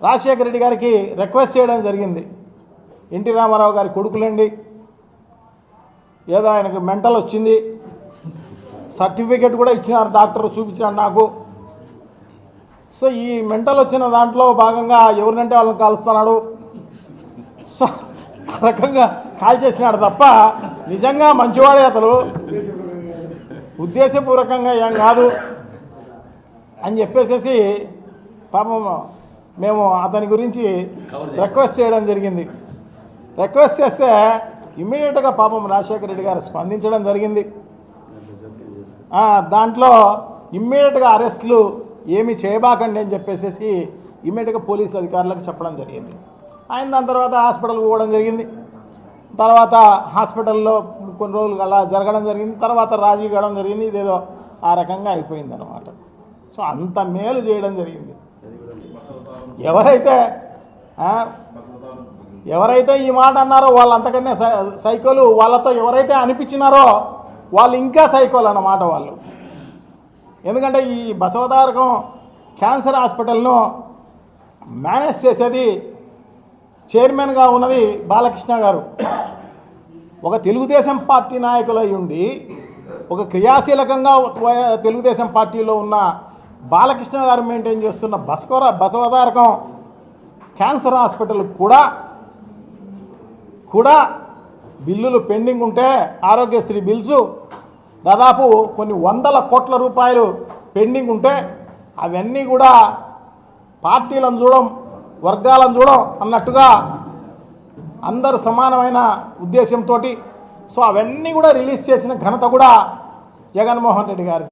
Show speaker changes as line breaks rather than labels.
రాజశేఖర రెడ్డి గారికి రిక్వెస్ట్ చేయడం జరిగింది. ఎన్టీ రామారావు గారి కొడుకులండి, ఏదో ఆయనకు మెంటల్ వచ్చింది, సర్టిఫికేట్ కూడా ఇచ్చినారు, డాక్టర్ చూపించినారు నాకు. సో ఈ మెంటల్ వచ్చిన దాంట్లో భాగంగా ఎవరినంటే వాళ్ళని కాలుస్తున్నాడు. సో ఆ రకంగా కాల్ చేసినాడు తప్ప నిజంగా మంచివాడే అతను, ఉద్దేశపూర్వకంగా ఏం కాదు అని చెప్పేసి పాపం మేము అతని గురించి రిక్వెస్ట్ చేయడం జరిగింది. రిక్వెస్ట్ చేస్తే ఇమ్మీడియట్గా పాపం రాజశేఖర రెడ్డి గారు స్పందించడం జరిగింది. దాంట్లో ఇమ్మీడియట్గా అరెస్టులు ఏమీ చేయబాకండి అని చెప్పేసి ఇమ్మీడియట్గా పోలీసు అధికారులకు చెప్పడం జరిగింది. ఆయన దాని తర్వాత హాస్పిటల్కి పోవడం జరిగింది. తర్వాత హాస్పిటల్లో కొన్ని రోజులు అలా జరగడం జరిగింది. తర్వాత రాజీ కావడం జరిగింది. ఇదేదో ఆ రకంగా అయిపోయింది అన్నమాట. సో అంత మేలు చేయడం జరిగింది. ఎవరైతే ఈ మాట అన్నారో వాళ్ళు అంతకన్నా సైకోలు, వాళ్ళతో ఎవరైతే అనిపించినారో వాళ్ళు ఇంకా సైకోలు అన్నమాట వాళ్ళు. ఎందుకంటే ఈ బసవతారకం క్యాన్సర్ హాస్పిటల్ను మేనేజ్ చేసేది, చైర్మన్గా ఉన్నది బాలకృష్ణ గారు. ఒక తెలుగుదేశం పార్టీ నాయకులై ఉండి ఒక క్రియాశీలకంగా తెలుగుదేశం పార్టీలో ఉన్న బాలకృష్ణ గారు మెయింటైన్ చేస్తున్న బసవతారకం క్యాన్సర్ హాస్పిటల్ కూడా బిల్లులు పెండింగ్ ఉంటే, ఆరోగ్యశ్రీ బిల్స్ దాదాపు కొన్ని వందల కోట్ల రూపాయలు పెండింగ్ ఉంటే అవన్నీ కూడా పార్టీలను చూడం, వర్గాలను చూడం అన్నట్టుగా అందరు సమానమైన ఉద్దేశంతో సో అవన్నీ కూడా రిలీజ్ చేసిన ఘనత కూడా జగన్మోహన్ రెడ్డి గారిది.